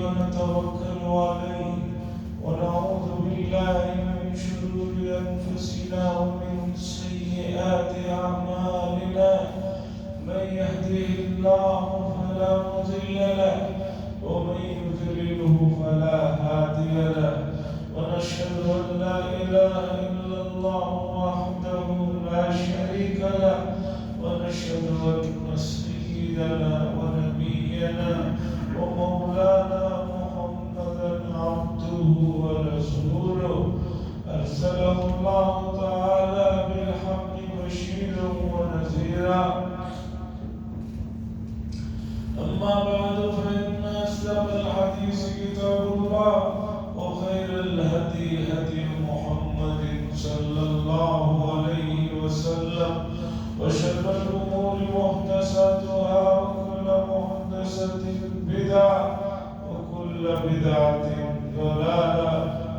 ونتوكل عليه ونعوذ بالله من شرور أنفسنا ومن سيئات أعمالنا من يهده الله فلا مضل له ومن يضلله فلا هادي له ونشهد أن لا إله إلا الله وحده لا شريك له ونشهد أن سيدنا ونبينا ومولانا محمدا عبده ورسوله أرسله الله تعالى بالحق بشيرا ونذيرا أما بعد فإن أصدق الحديث كتاب الله وخير الهدي هدي محمد صلى الله عليه وسلم وشر الأمور محدثاتها وكل محدثة بدعة وكل بدعة ضلالة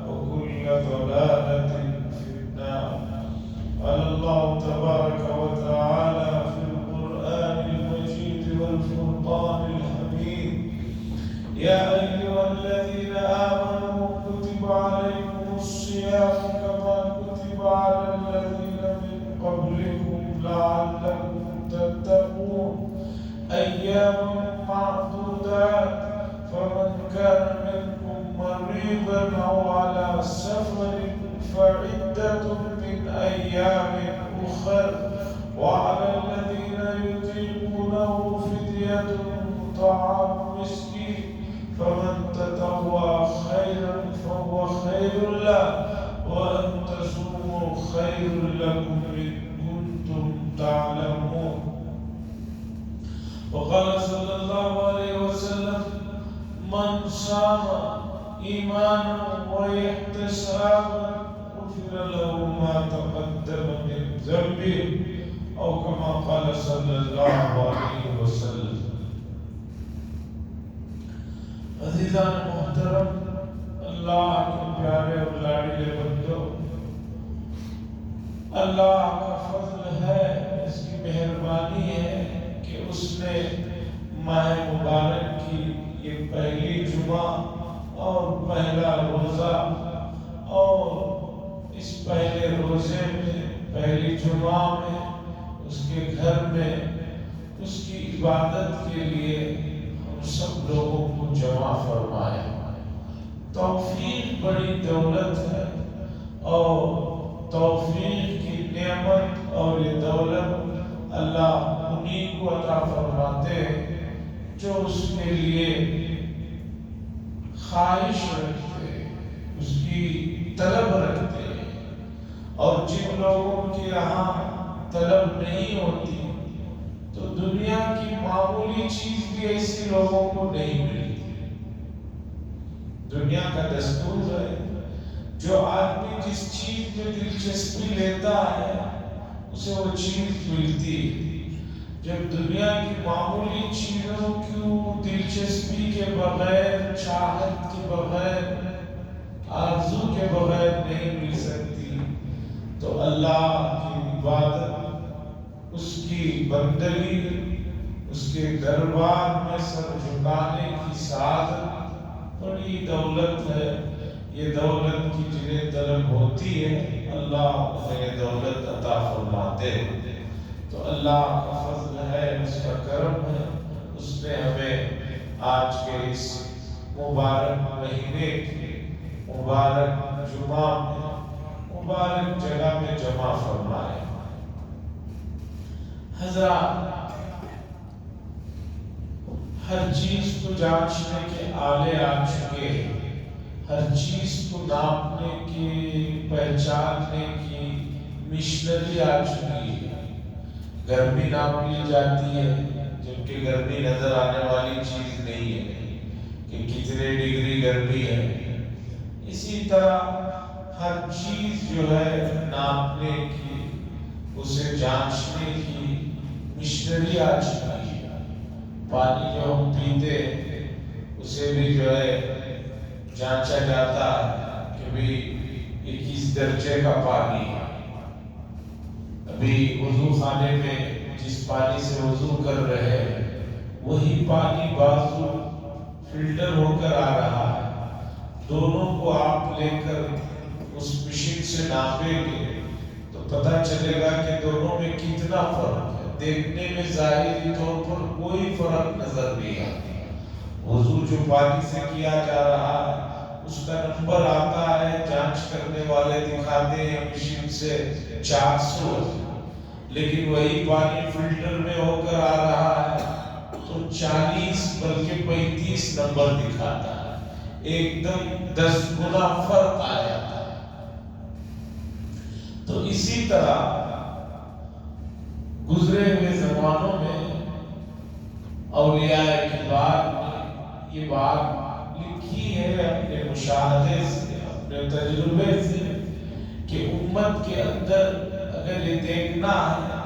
وكل ضلالة في النار. قال الله تبارك وتعالى في القرآن المجيد والفرقان الحميد: يا أيها الذين آمنوا كتب عليكم الصيام كما كتب على الذين من قبلكم لعلكم تتقون أياما معدودات فمن كان منكم مريضا أو على سفر فعدة من أيام أخر وعلى الذين يطيقونه فدية طعام مسكين فمن تطوع خيرا فهو خير له وأن تصوموا خير لكم إن كنتم تعلمون. وقال صلى الله عليه وسلم: من صام إيمانا واحتسابا غفر له ما تقدم من ذنبه أو كما قال صلى الله عليه وسلم. عزیزان محترم، اللہ کے پیارے اور لاڈلے بندو، اللہ کا فضل ہے، اس کی مہربانی ہے کہ اس نے ماہ مبارک کی یہ پہلی جمعہ اور پہلا روزہ اور اس پہلے روزے میں پہلی جمعہ میں اس کے گھر میں اس کی عبادت کے لیے ہم سب لوگوں کو جمع فرمایا. توفیق بڑی دولت ہے اور توفیق کی نعمت اور یہ دولت اللہ انہی کو عطا فرماتے ہیں جو اس کے لیے خواہش رکھتے، اس کی طلب رکھتے، اور جن لوگوں کے یہاں طلب نہیں ہوتی تو دنیا کی معمولی چیز بھی ایسے لوگوں کو نہیں ملتی. دنیا کا دستور ہے جو آدمی جس چیز میں دلچسپی لیتا ہے اسے وہ چیز ملتی. جب دنیا کی معمولی چیزوں کی دلچسپی کے بغیر، چاہت کے بغیر، آرزو کے بغیر نہیں مل سکتی تو اللہ کی عبادت، اس کی بندگی، اس کے دربار میں سر جھکانے کی سعادت بڑی دولت ہے. یہ دولت کی جنہیں طلب ہوتی ہے اللہ انہیں یہ دولت عطا فرماتے ہیں. تو اللہ کا فضل ہے، اس کا کرم ہے، اس نے ہمیں آج کے اس مبارک مہینے کی مبارک جمعہ میں مبارک جگہ میں جمع فرمائے. حضرات، ہر چیز کو جانچنے کے آلے آ چکے ہیں، ہر چیز کو ناپنے کی، پہچاننے کی مشنری آ چکی ہے. گرمی ناپ لی جاتی ہے جبکہ گرمی نظر آنے والی چیز نہیں ہے کہ کتنے ڈگری گرمی ہے. اسی طرح ہر چیز جو ہے ناپنے کی، اسے جانچنے کی مشنری آ چکی ہے. پانی جو ہم پیتے اسے بھی جو ہے جانچا جاتا ہے کہ بھی یہ کس درجے کا پانی ہے. ابھی وضو خانے میں جس پانی سے وضو کر رہے ہیں وہی پانی بازو فلٹر ہو کر آ رہا ہے، دونوں کو آپ لے کر اس مشین سے ناپیں گے تو پتہ چلے گا کہ دونوں میں کتنا فرق ہے۔ دیکھنے میں ظاہری طور پر کوئی فرق نظر نہیں آتا۔ وضو جو پانی سے کیا جا رہا ہے اس کا نمبر آتا ہے، جانچ کرنے والے دکھاتے ہیں مشین سے 400، لیکن وہی پانی فلٹر میں ہو کر آ رہا ہے تو 40 بلکہ 35 نمبر دکھاتا ہے، ایک دم 10 گنا فرق آ جاتا ہے۔ تو اسی طرح گزرے ہوئے زمانوں میں اولیاء کرام نے یہ بات لکھی ہے اپنے مشاہدے سے، اپنے تجربے سے، کہ امت کے اندر اگر یہ دیکھنا ہے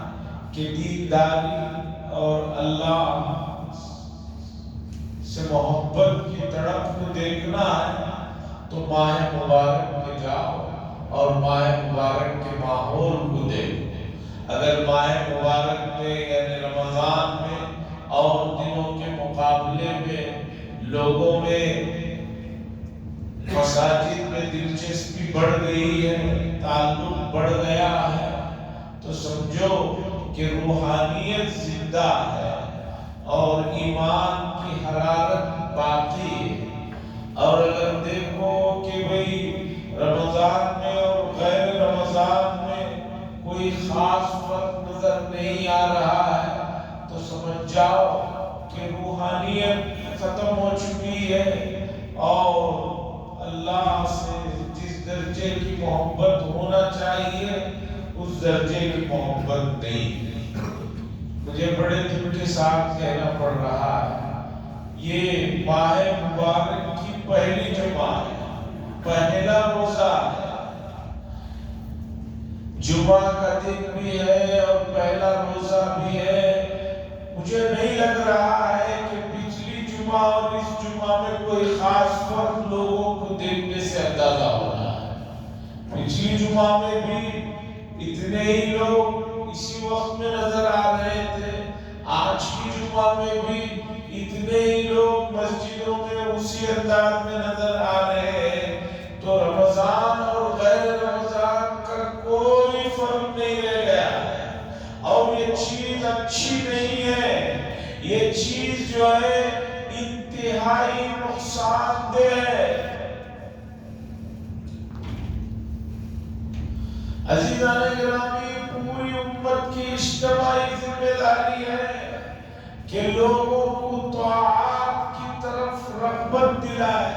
کہ دینداری اور اللہ سے محبت کی تڑپ کو دیکھنا ہے تو ماہ مبارک میں جاؤ اور ماہ مبارک کے ماحول کو دیکھو۔ اگر ماہ مبارک میں یعنی رمضان میں اور دنوں کے مقابلے میں لوگوں میں مساجد میں دلچسپی بڑھ گئی ہے، تعلق بڑھ گیا ہے، تو سمجھو کہ روحانیت زندہ ہے اور ایمان کی حرارت باقی ہے۔ اور اگر دیکھو کہ بھئی رمضان میں اور غیر رمضان میں کوئی خاص فرق نظر نہیں آ رہا ہے تو سمجھ جاؤ کہ روحانیت ختم ہو چکی ہے اور اللہ سے جس درجے کی محبت ہونا چاہیے اس درجے کی محبت نہیں ہے۔ مجھے بڑے دل کے ساتھ کہنا پڑ رہا ہے، یہ ماہ مبارک کی پہلی جمعہ ہے، پہلا روزہ ہے، جمعہ کا دن بھی ہے اور پہلا روزہ بھی ہے۔ مجھے نہیں لگ رہا ہے کہ پچھلی جمعہ اور اس جمعہ میں کوئی خاص فرق لوگوں کو دیکھنے سے اندازہ ہو رہا ہے۔ پچھلی جمعہ میں بھی اتنے ہی لوگ اسی وقت میں نظر آ رہے تھے، آج کی جمعہ میں بھی اتنے ہی لوگ مسجدوں میں اسی انداز میں نظر آ رہے ہیں۔ تو رمضان اور غیر رمضان کا کوئی فرق نہیں رہ گیا ہے، اور یہ چیز اچھی نہیں ہے، یہ چیز جو ہے انتہائی نقصان دہ ہے۔ عزیزان گرامی، پوری امت کی اجتماعی ذمہ داری ہے کہ لوگوں کو طاعات کی طرف رغبت دلائے،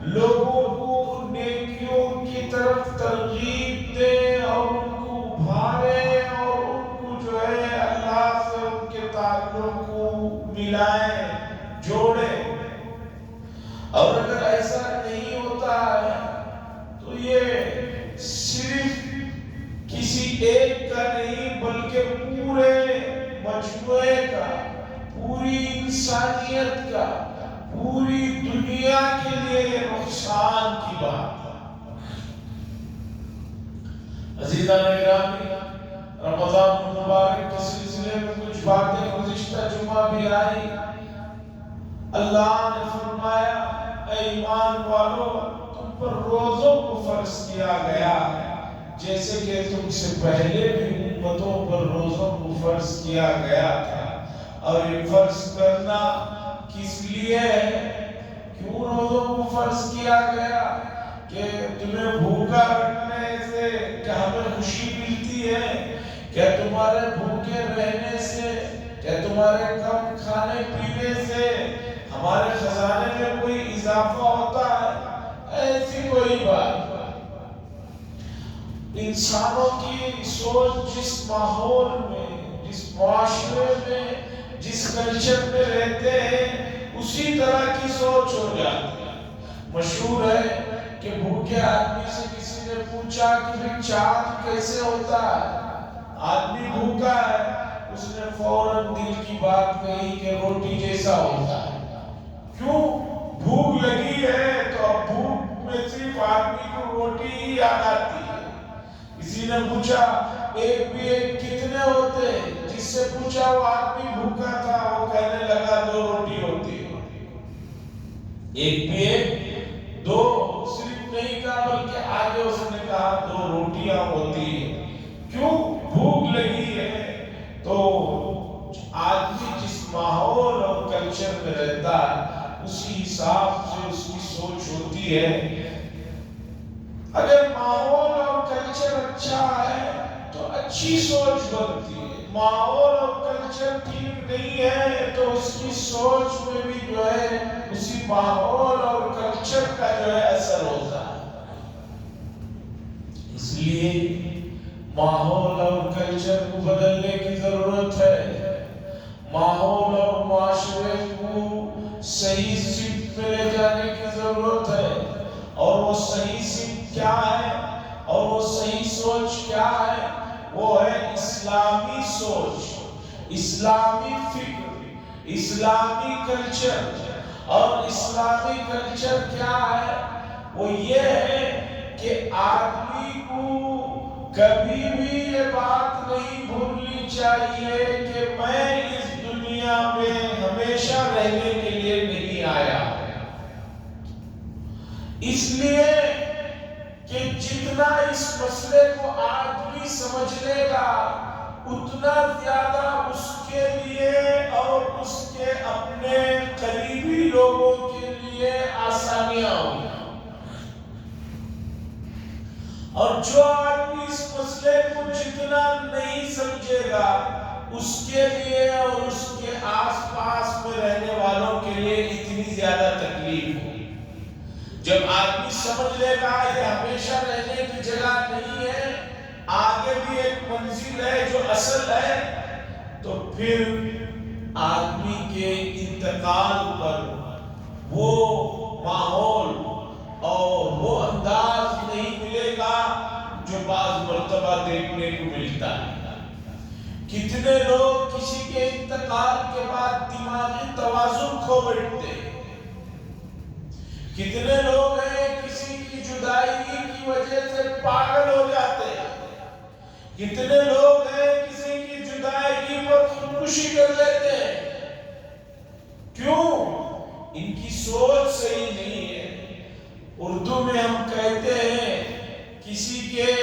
لوگوں کو نیکیوں کی طرف ترغیب دے اور ان کو ابھارے اور ان کو جو ہے اللہ سے ان کے تعلق کو ملائیں، جوڑیں۔ اور اگر ایسا نہیں ہوتا ہے تو یہ صرف کسی ایک کا نہیں بلکہ پورے مجموعے کا، پوری انسانیت کا، پوری دنیا کے لیے یہ نقصان کی بات ہے۔ عزیزان گرامی، رمضان مبارک کے سلسلے میں کچھ باتیں گزشتہ جمعہ بھی آئی۔ اللہ نے فرمایا، اے ایمان والو، تم پر روزوں کو فرض کیا گیا ہے جیسے کہ تم سے پہلے بھی امتوں پر روزوں کو فرض کیا گیا تھا۔ اور یہ فرض کرنا کس لیے ہے؟ کیوں روزوں کو فرض کیا گیا؟ کہ تمہیں بھوکا رکھنے سے کیا ہمیں خوشی ملتی ہے؟ کیا تمہارے بھوکے رہنے سے، کیا تمہارے کم کھانے پینے سے ہمارے خزانے میں کوئی اضافہ ہوتا ہے؟ ایسی کوئی بات۔ انسانوں کی سوچ جس ماحول میں، جس معاشرے میں، جس کلچر میں رہتے ہیں اسی طرح کی سوچ ہو جاتی ہے۔ مشہور ہے کہ بھوکے آدمی سے کسی نے پوچھا کہ چاند کیسے ہوتا ہے؟ آدمی بھوکا ہے، اس نے فوراً دل کی بات کہی کہ روٹی جیسا ہوتا ہے۔ کیوں؟ بھوک لگی ہے تو اب بھوک میں صرف آدمی کو روٹی ہی یاد آتی ہے۔ کسی نے پوچھا ایک بھی ایک کتنے ہوتے؟ جس سے پوچھا وہ آدمی بھوکا تھا، وہ کہنے لگا 2 روٹی ہوتی ہے۔ ایک پیٹ دو صرف نہیں کہا بلکہ آگے اس نے کہا 2 روٹیاں ہوتی ہیں. کیوں؟ بھوک لگی ہے. تو آدمی جس ماحول اور کلچر میں رہتا ہے اسی حساب سے اس کی سوچ ہوتی ہے. اگر ماحول اور کلچر اچھا ہے تو اچھی سوچ بنتی ہے. ماحول اور کلچر ٹھیک نہیں ہے تو اس کی سوچ میں بھی جو ہے اسی ماحول اور کلچر کا جو ہے اثر ہوتا ہے. اس لیے ماحول اور کلچر کو بدلنے کی ضرورت ہے. ماحول اور معاشرے کو صحیح سمت میں لے جانے کی ضرورت ہے. اور وہ صحیح سمت کیا ہے اور وہ صحیح سوچ کیا ہے؟ وہ ہے اسلامی سوچ، اسلامی فکر، اسلامی کلچر. اور اسلامی کلچر کیا ہے؟ وہ یہ ہے کہ آدمی کو کبھی بھی یہ بات نہیں بھولنی چاہیے کہ میں اس دنیا میں ہمیشہ رہنے کے لیے نہیں آیا. اس لیے کہ جتنا اس مسئلے کو آدمی سمجھ لے گا اتنا زیادہ اس کے لیے اور اس کے اپنے قریبی لوگوں کے لیے آسانیاں ہوں. اور جو آدمی اس مسئلے کو جتنا نہیں سمجھے گا اس کے لیے اور اس کے آس پاس میں رہنے والوں کے لیے اتنی زیادہ تکلیف ہوگی. جب آدمی سمجھ لے گا یہ ہمیشہ رہنے کی جگہ نہیں ہے، آگے بھی ایک منزل ہے جو اصل ہے، تو پھر آدمی کے انتقال پر وہ ماحول اور وہ انداز نہیں ملے گا جو بعض مرتبہ دیکھنے کو ملتا ہے. کتنے لوگ کسی کے انتقال کے بعد دماغی توازن کھو بیٹھتے ہیں. کتنے لوگ ہیں کسی کی جدائی کی وجہ سے پاگل ہو جاتے ہیں. کتنے لوگ ہیں کسی کی جدائی پر خودکشی کر لیتے ہیں. کیوں؟ ان کی سوچ صحیح نہیں ہے. اردو میں ہم کہتے ہیں کسی کے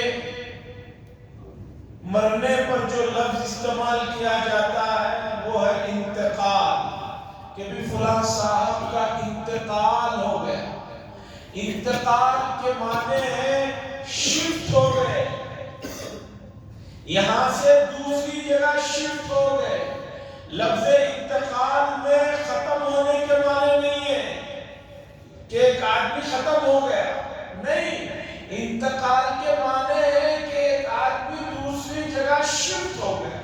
مرنے پر جو لفظ استعمال کیا جاتا ہے وہ ہے انتقال، کہ بھی فلاں صاحب کا انتقال ہو گیا. انتقال کے معنی ہے شفٹ ہو گئے، یہاں سے دوسری جگہ شفٹ ہو گئے. لفظ انتقال میں ختم ہونے کے معنی نہیں ہے کہ ایک آدمی ختم ہو گیا، نہیں. انتقال کے معنی ہے کہ ایک آدمی دوسری جگہ شفٹ ہو گیا.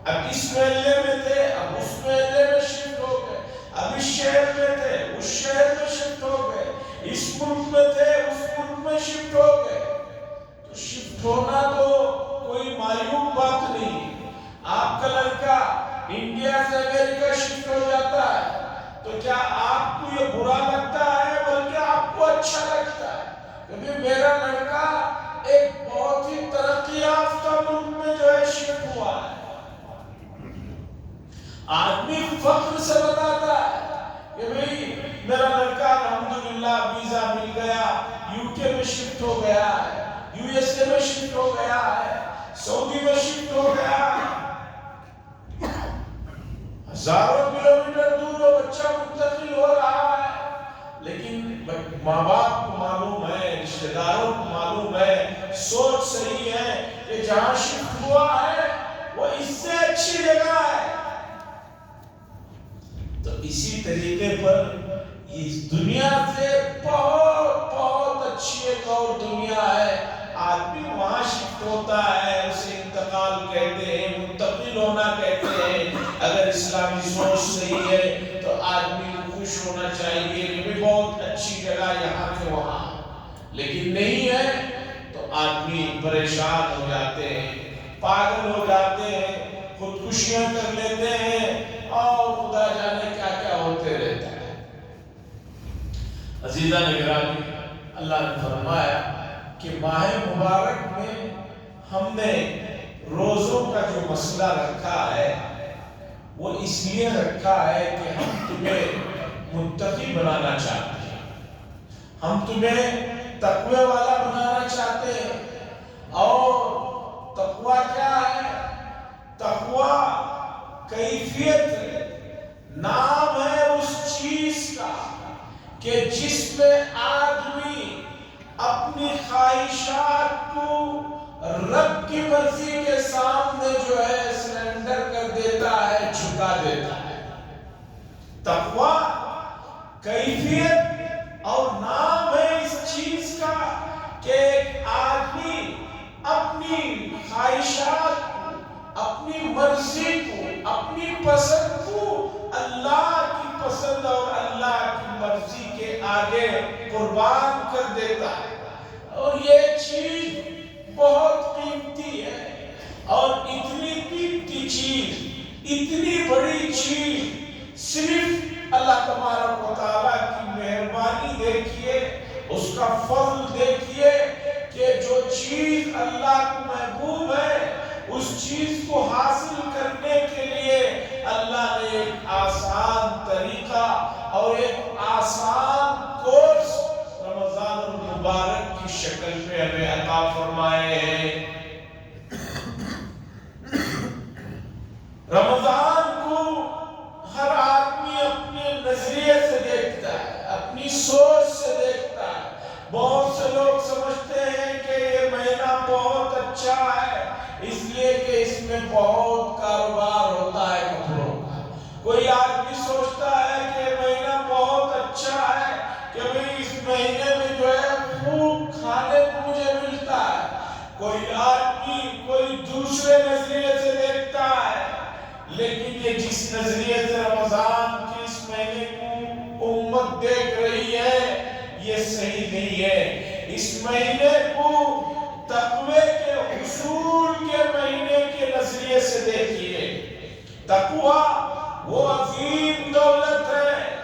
اب اس محلے میں تھے، اب اس محلے میں شفٹ ہو گئے. اب اس شہر میں تھے، اس شہر میں شفٹ ہو گئے. اس ملک میں تھے، اس ملک میں شفٹ ہو گئے. تو شفٹ ہونا تو کوئی معیوب بات نہیں. آپ کا لڑکا انڈیا سے امریکہ شفٹ ہو جاتا ہے تو کیا آپ کو یہ برا لگتا ہے؟ بلکہ آپ کو اچھا لگتا ہے کہ میرا لڑکا ایک بہت ہی ترقی یافتہ ملک میں جو ہے شفٹ ہوا ہے. آدمی فخر سے بتاتا ہے کہ بھئی میرا لڑکا الحمدللہ ویزا مل گیا، UK میں شفٹ ہو گیا ہے، USA میں شفٹ ہو گیا ہے، سعودی میں شفٹ ہو گیا ہے. ہزاروں کلومیٹر دور وہ بچہ منتقل ہو رہا ہے، لیکن ماں باپ کو معلوم ہے، رشتہ داروں کو معلوم ہے، سوچ صحیح ہے کہ جہاں شفٹ ہوا ہے وہ اس سے اچھی جگہ ہے. تو اسی طریقے پر اس دنیا سے بہت بہت اچھی ایک اور دنیا ہے. آدمی وہاں شفٹ ہوتا ہے، اسے انتقال کہتے ہیں، منتقل ہونا کہتے ہیں. اگر اسلامی سوچ صحیح ہے تو آدمی کو خوش ہونا چاہیے کہ بہت اچھی جگہ یہاں سے وہاں. لیکن نہیں ہے تو آدمی پریشان ہو جاتے ہیں، پاگل ہو جاتے ہیں، خودکشیاں کر لیتے ہیں اور خدا جانے کیا کیا ہوتے رہتا ہے. عزیزان گرامی، اللہ نے فرمایا کہ ماہ مبارک میں ہم نے روزوں کا جو مسئلہ رکھا ہے وہ اس لیے رکھا ہے کہ ہم تمہیں متقی بنانا چاہتے ہیں. ہم تمہیں تقوی والا بنانا چاہتے ہیں۔ اور تقوی کیا ہے؟ تقوی کیفیت ہے، نام ہے اس چیز کا کہ جس میں آدمی اپنی خواہشات کو رب کی مرضی کے سامنے جو ہے سرنڈر کر دیتا ہے، جھکا دیتا ہے۔ تقوی کیفیت اور نام ہے اس چیز کا کہ ایک آدمی اپنی خواہشات کو، اپنی مرضی کو، اپنی پسند کو اللہ کی پسند اور اللہ کی مرضی کے آگے قربان کر دیتا ہے۔ اور یہ چیز بہت قیمتی ہے، اور اتنی قیمتی چیز، اتنی بڑی چیز صرف اللہ تبارک و تعالیٰ کی مہربانی دیکھیے، اس کا فضل دیکھیے کہ جو چیز اللہ کو محبوب ہے اس چیز کو حاصل کرنے کے لیے اللہ نے ایک آسان طریقہ اور ایک آسان کورس رمضان المبارک کی شکل میں ہمیں عطا فرمائے ہیں۔ رمضان کو ہر آدمی اپنے نظریے سے دیکھتا ہے، اپنی سوچ سے دیکھتا ہے۔ بہت سے لوگ سمجھتے ہیں کہ یہ مہینہ بہت اچھا ہے اس لیے کہ اس میں بہت کاروبار ہوتا ہے کپڑوں کا۔ کوئی آدمی سوچتا ہے کہ یہ مہینہ بہت اچھا ہے کہ بھئی اس مہینے میں جو ہے خوب کھانے کو مجھے ملتا ہے۔ کوئی آدمی کوئی دوسرے نظریے سے دیکھتا ہے، لیکن یہ جس نظریے سے رمضان کی اس مہینے کو امت دیکھ رہی ہے یہ صحیح نہیں ہے۔ اس مہینے کو تقوی کے حصول کے مہینے کے نظریے سے دیکھیے۔ تقوی وہ عظیم دولت ہے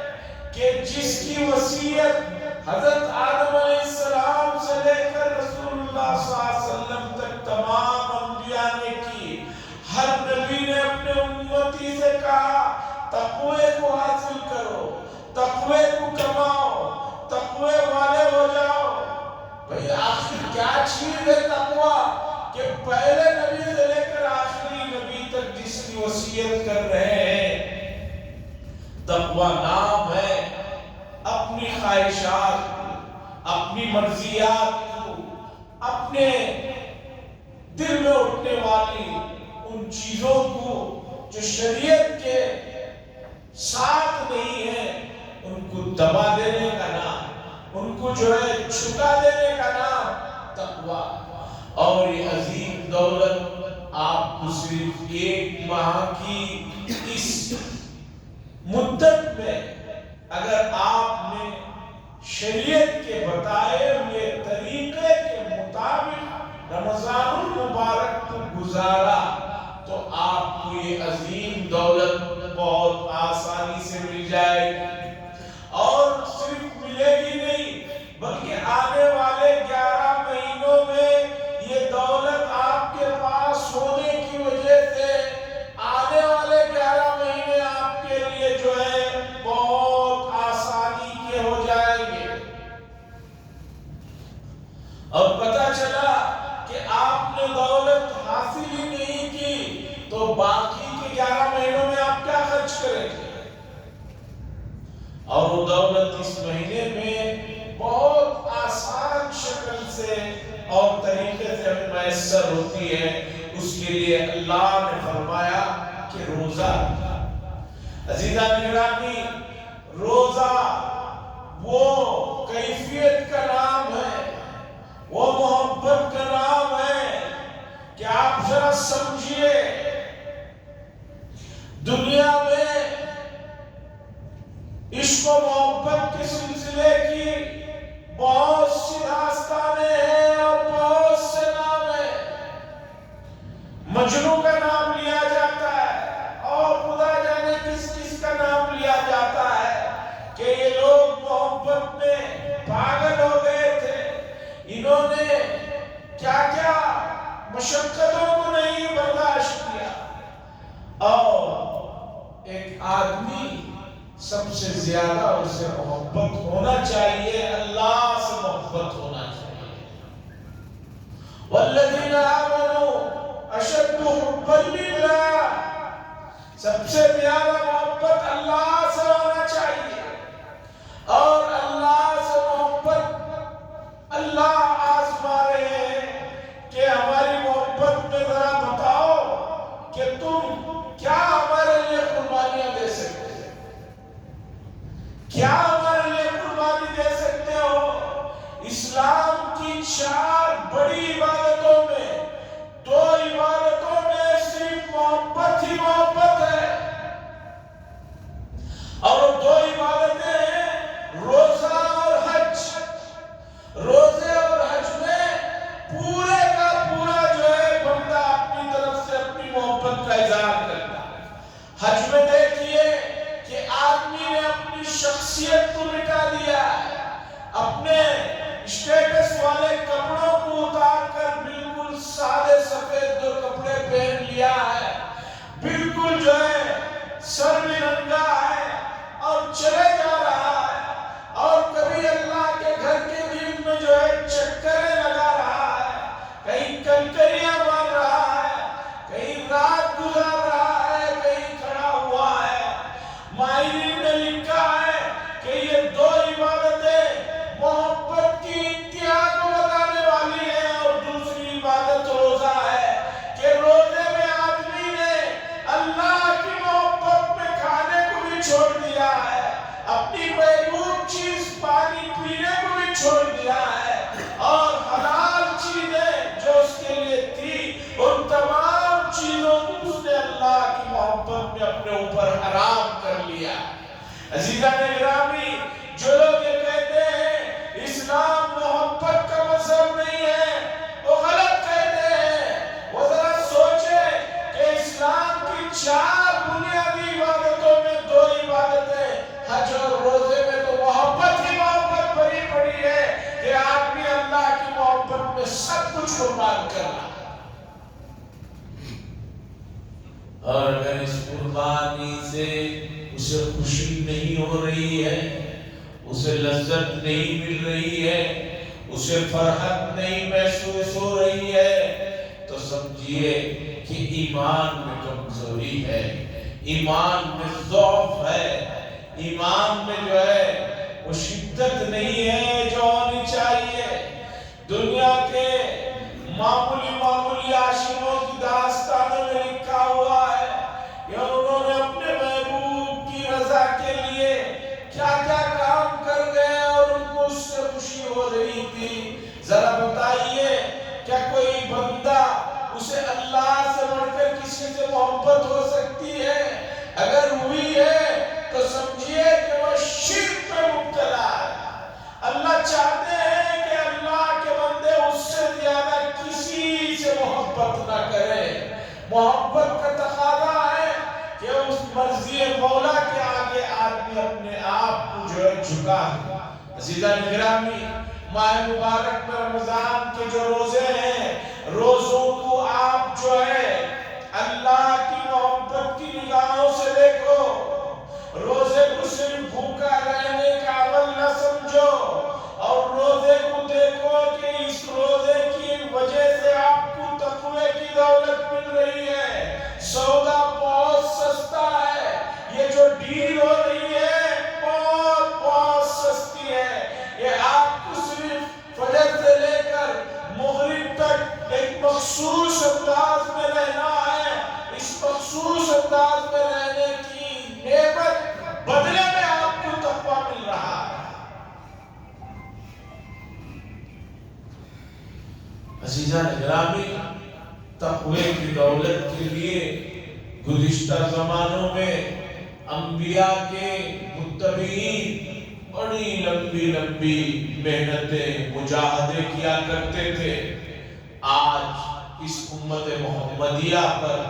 کہ جس کی وصیت حضرت آدم علیہ السلام سے لے کر رسول اللہ صلی اللہ علیہ وسلم تک تمام انبیاء نے کی۔ ہر نبی نے اپنے امتی سے کہا تقوی کو حاصل کرو، تقوی کو کماؤ، تقوی والے ہو جاؤ۔ بھئی آخر کیا چیز ہے تقوی کہ پہلے نبی سے لے کر آخری نبی تک جس کی وصیت کر رہے ہیں؟ تقوی نام ہے اپنی خواہشات کو، اپنی مرضیات کو، اپنے دل میں اٹھنے والی ان چیزوں کو جو شریعت کے ساتھ نہیں ہے ان کو دبا دینے کا نام، ان کو جو ہے چھٹا دینے کا نام تقوی۔ اور یہ عظیم دولت آپ کو صرف ایک ماہ کی اس مدت میں اگر آپ نے شریعت کے بتائے ہوئے طریقے کے مطابق رمضان المبارک کو گزارا تو آپ کو یہ عظیم دولت بہت آسانی سے مل جائے گی۔ اور صرف ملے گی نہیں بلکہ آنے والے 11 مہینوں میں یہ دولت آپ کے پاس ہونے کی وجہ سے آنے والے 11 مہینے آپ کے لیے جو ہے بہت آسانی کے ہو جائیں گے۔ اور پتہ چلا کہ آپ نے دولت حاصل ہی نہیں کی تو باقی کے 11 مہینوں میں آپ کیا خرچ کریں گے؟ اور وہ دولت اس مہینے میں بہت آسان شکل سے اور طریقے سے ہمیں میسر ہوتی ہے۔ اس کے لیے اللہ نے فرمایا کہ روزہ۔ عزیزان گرامی، روزہ وہ کیفیت کا نام ہے، وہ محبت کا نام ہے کہ آپ ذرا سمجھیے دنیا میں عشق و محبت کے سلسلے کی بہت سی داستانیں ہیں اور بہت سے نام ہیں۔ مجنوں کا نام لیا جاتا ہے اور خدا جانے کس کس کا نام لیا جاتا ہے کہ یہ لوگ محبت میں پاگل ہو گئے تھے، انہوں نے کیا کیا مشقتوں کو نہیں برداشت کیا۔ اور ایک آدمی سب سے زیادہ اسے محبت ہونا چاہیے اللہ والذین آمنوا اشد حبا للہ، سب سے زیادہ محبت اللہ سے ہونا چاہیے، اور اللہ سے محبت اللہ آزما رہے ہیں کہ ہماری محبت میں ذرا بتاؤ کہ تم کیا ہمارے لیے قربانیاں دے سکتے ہو، کیا ہمارے لیے قربانی دے سکتے ہو۔ اسلام کی 4 بڑی عبادتوں میں 2 عبادتوں میں صرف محبت ہی محبت ہے، اور 2 عبادتیں ہیں روزہ اور حج۔ روزے اور حج میں پورے کا پورا جو ہے بندہ اپنی طرف سے اپنی محبت کا اظہار کرتا ہے۔ حج میں دیکھیے کہ آدمی نے اپنی شخصیت کو مٹا دیا ہے، اپنے اسٹیٹس والے کپڑوں کو اتار کر بالکل سادے سفید 2 کپڑے پہن لیا ہے، بالکل جو ہے سر بھی ننگا ہے اور چلے جا رہا ہے، اور کبھی اللہ کے گھر کے دن میں جو ہے چکریں لگا رہا ہے، کہیں کنکریاں مار رہا ہے، کہیں رات گزار رہا ہے، کہیں کھڑا ہوا ہے۔ ماہرین نے لکھا ہے کہ یہ 2 عبادتیں محبت کی انتہا کو بتانے والی ہیں، اور دوسری عبادت روزہ ہے کہ روزے میں آدمی نے اللہ کی محبت میں کھانے کو بھی چھوڑ دیا ہے، اپنی محبوب چیز پانی پینے کو بھی چھوڑ دیا ہے، اور حلال چیزیں جو اس کے لیے تھی ان تمام چیزوں کو اس نے اللہ کی محبت میں اپنے اوپر حرام کر لیا۔ عزیزان گرامی، جو لوگ یہ کہتے ہیں اسلام محبت کا مذہب نہیں ہے، وہ غلط کہتے ہیں۔ وہ ذرا سوچیں کہ اسلام کی 4 بنیادی عبادتوں میں 2 عبادتیں حج اور روزے میں تو محبت ہی محبت بھری پڑی ہے کہ آدمی اللہ کی محبت میں سب کچھ قربان کرنا۔ اور اگر اس قربانی سے اسے خوشی نہیں ہو رہی ہے، اسے لذت نہیں مل رہی ہے، اسے فرحت نہیں محسوس ہو رہی ہے، تو سمجھیے کہ ایمان میں کمزوری ہے، ایمان میں ضعف ہے، ایمان میں جو ہے وہ شدت نہیں ہے جو ہونی چاہیے۔ دنیا کے معمولی عاشقوں کی داستانوں میں لکھا ہوا ہے کہ انہوں نے اپنے محبوب کی رضا کے لیے کیا کیا کام کر گئے اور ان کو اس سے خوشی ہو رہی تھی۔ ذرا بتائیے کیا کوئی بندہ اسے اللہ سے بڑھ کر کسی سے محبت ہو سکتی ہے؟ اگر ہوئی ہے تو سمجھیے کہ وہ شرک میں مبتلا ہے۔ اللہ چاہتے ہیں کہ اللہ کے بندے اس سے زیادہ کسی سے محبت نہ کرے۔ محبت کا تقاضا ہے کہ اس مرضی مولا کے آگے آدمی اپنے آپ کو جو ہے جھکا دے۔ عزیزان گرامی، ماہ مبارک میں رمضان کے جو روزے ہیں، روزوں کو آپ جو ہے اللہ کی محبت کی نگاہوں سے دیکھو۔ روزے کو صرف بھوکا رہنے کا عمل نہ سمجھو، اور روزے کو دیکھو کہ اس روزے کی وجہ سے آپ کو تقوی کی دولت مل رہی ہے۔ سودا بہت سستا ہے، یہ جو ڈیل ہو رہی ہے بہت سستی ہے۔ یہ آپ کو صرف فجر سے لے کر مغرب تک ایک مخصوص انداز میں رہنا ہے۔ اس مخصوص انداز میں رہنے کی نعمت بدلے میں آپ کو تقوی مل رہا ہے۔ عزیزان گرامی، تقوی کی دولت کے لیے گزشتہ زمانوں میں انبیاء کے متبعین بڑی لمبی محنتیں مجاہدے کیا کرتے تھے۔ آج اس امت محمدیہ پر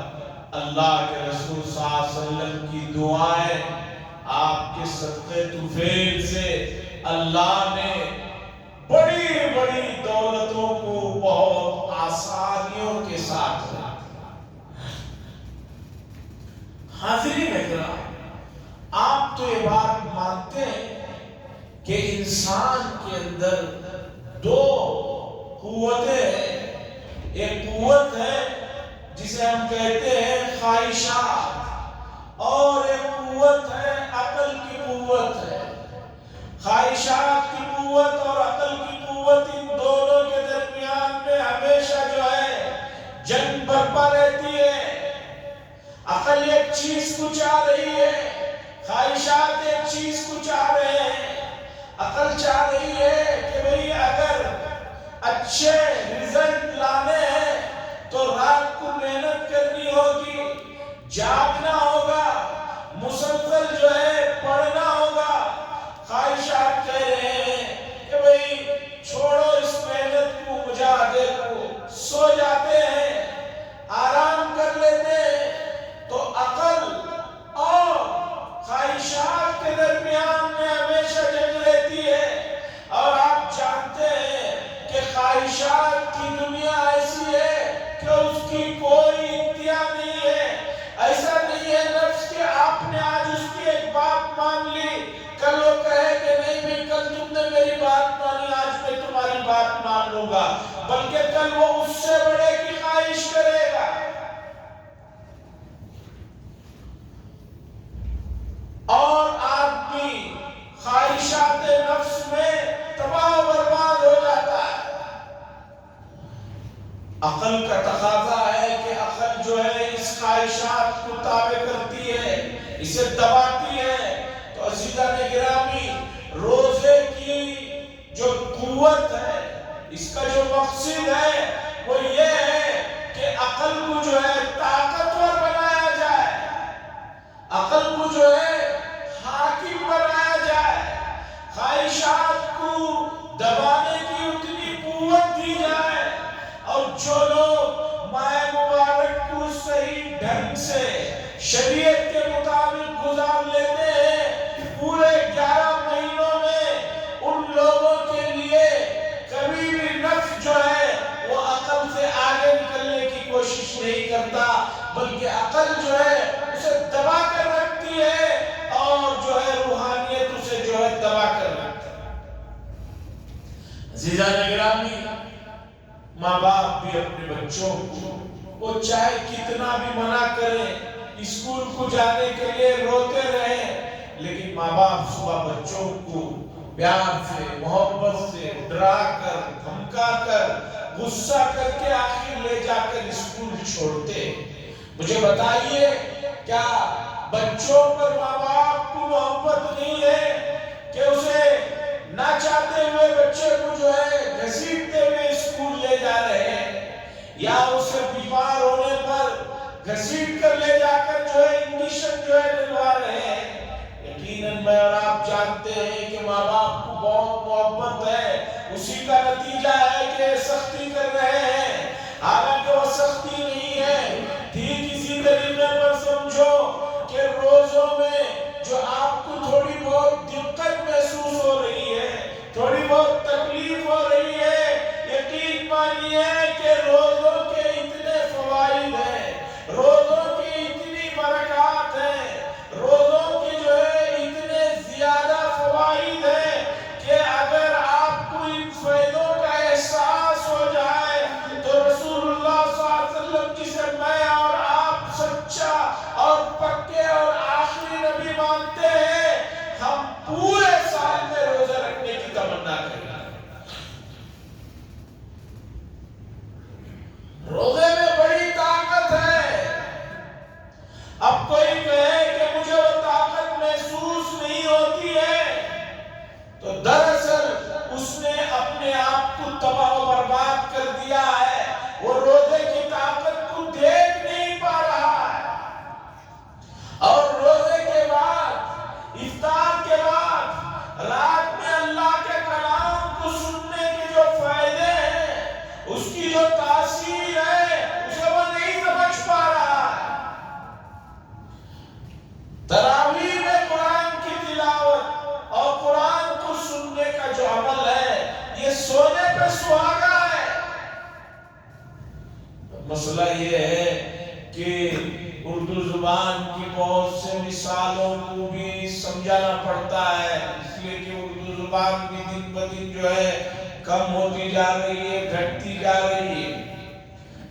اللہ کے رسول صلی اللہ علیہ وسلم کی دعائیں، آپ کے صدقے طفیل سے اللہ نے بڑی دولتوں کو بہت آسانیوں کے ساتھ دیا۔ حاضرین اکرام، آپ تو یہ بات مانتے ہیں کہ انسان کے اندر 2 قوتیں ہیں، ایک قوت ہے جسے ہم کہتے ہیں خواہشات، اور ایک قوت ہے عقل کی قوت ہے۔ خواہشات کی قوت اور عقل کی قوت، ان دونوں کے درمیان میں ہمیشہ جو ہے جنگ برپا رہتی ہے۔ عقل ایک چیز کو چاہ رہی ہے، خواہشات ایک چیز کو چاہ رہے ہیں۔ عقل چاہ رہی ہے کہ بھئی اگر اچھے رزلٹ لانے ہیں تو رات کو محنت کرنی ہوگی، جاگنا ہوگا، مسلسل جو ہے پڑھنا ہوگا۔ خواہشات کہہ رہے ہیں کہ بھئی چھوڑو اس محنت کو، مجاہدے کو، سو جاتے ہیں، آرام کر لیتے ہیں۔ تو عقل اور خواہشات کے درمیان میں ہمیشہ جنگ رہتی ہے، اور آپ جانتے ہیں کہ خواہشات کی دنیا ایسی ہے کہ اس کی کوئی انتہا نہیں ہے۔ ایسا نہیں ہے نفس کہ آپ نے آج اس کی ایک بات مان لی، کل وہ کہے کہ نہیں بھی کل تم نے میری بات مانی، آج میں تمہاری بات مان لوں گا، بلکہ کل وہ اس سے بڑے کی خواہش کرے گا۔ اور آدمی خواہشات نفس میں تباہ و برباد ہو جاتا ہے۔ عقل کا تقاضا ہے کہ عقل جو ہے اس خواہشات کو تابع کرتی ہے، اسے دباتی ہے۔ تو عزیزان گرامی، روزے کی جو قوت ہے، اس کا جو مقصد ہے وہ یہ ہے کہ عقل کو جو ہے طاقتور بنایا جائے، عقل کو جو ہے حاکم بنایا جائے، خواہشات کو دبانے کی اتنی قوت دی جائے، اور جو لوگ ماہ مبارک کو صحیح ڈھنگ سے شریعت کے مطابق گزار لیتے ہیں، پورے 11 مہینوں میں ان لوگوں کے لیے کبھی بھی نفس جو ہے وہ عقل سے آگے نکلنے کی کوشش نہیں کرتا، بلکہ عقل جو ہے اسے دبا کر رکھتی ہے، اور جو ہے روحانیت اسے جو ہے دبا کر رکھتی ہے۔ عزیزان گرامی، ماں باپ بھی اپنے بچوں کو وہ چاہے کتنا بھی منع کریں، اسکول کو جانے کے لیے روتے رہیں، لیکن ماں باپ صبح بچوں کو پیار سے، محبت سے ڈرا کر، دھمکا کر، غصہ کر کے آخر لے جا کر اسکول چھوڑتے۔ مجھے بتائیے، کیا بچوں پر ماں باپ کو محبت نہیں ہے کہ اسے نہ چاہتے ہوئے بچے کو جو ہے گھسیٹتے ہوئے اسکول لے جا رہے ہیں، یا اسے بیمار ہونے پر گھسیٹ کر لے جا کر جو ہے انجیکشن جو ہے دلوا رہے ہیں؟ یقیناً میں اور آپ جانتے ہیں کہ ماں باپ کو بہت محبت ہے، اسی کا نتیجہ ہے کہ سختی کر رہے ہیں، حالانکہ وہ سختی نہیں ہے۔ ٹھیک اسی طریقے پر سمجھو کہ روزوں میں جو آپ کو تھوڑی بہت دقت محسوس ہو رہی ہے، تھوڑی بہت تکلیف ہو رہی ہے، یقین مانیے کہ روزوں کے اتنے فوائد ہیں، روزوں کی اتنی برکات ہیں، روزوں کی جو ہے اتنے زیادہ فوائد ہیں کہ اگر آپ کو ان فائدوں کا احساس ہو جائے تو رسول اللہ صلی اللہ علیہ وسلم جسے میں اور آپ سچا اور پکے اور آخری نبی مانتے ہیں، ہم پورے سال میں روزہ رکھنے کی تمنا کریں۔ روزے میں بڑی طاقت ہے۔ اب کوئی کہے کہ مجھے وہ طاقت محسوس نہیں ہوتی ہے، تو دراصل اس نے اپنے آپ کو تباہ و برباد کر دیا ہے، وہ روزے کی طاقت کو دیکھ نہیں پا رہا ہے۔ اور روزے کے بعد، افطار کے بعد، رات میں اللہ کے کلام کو سننے کے جو فائدے ہیں، اس کی جو تاثیر ہے، اسے وہ نہیں سمجھ پا رہا ہے۔ تراویح میں قرآن کی تلاوت اور قرآن کو سننے کا جو عمل ہے، یہ سونے پہ سہاگا ہے۔ مسئلہ یہ ہے کہ اردو زبان کی بہت سے مثالوں کو بھی سمجھانا پڑتا ہے، اس لیے کہ اردو زبان بھی دن بدن جو ہے کم ہوتی جا رہی ہے، گھٹتی جا رہی ہے۔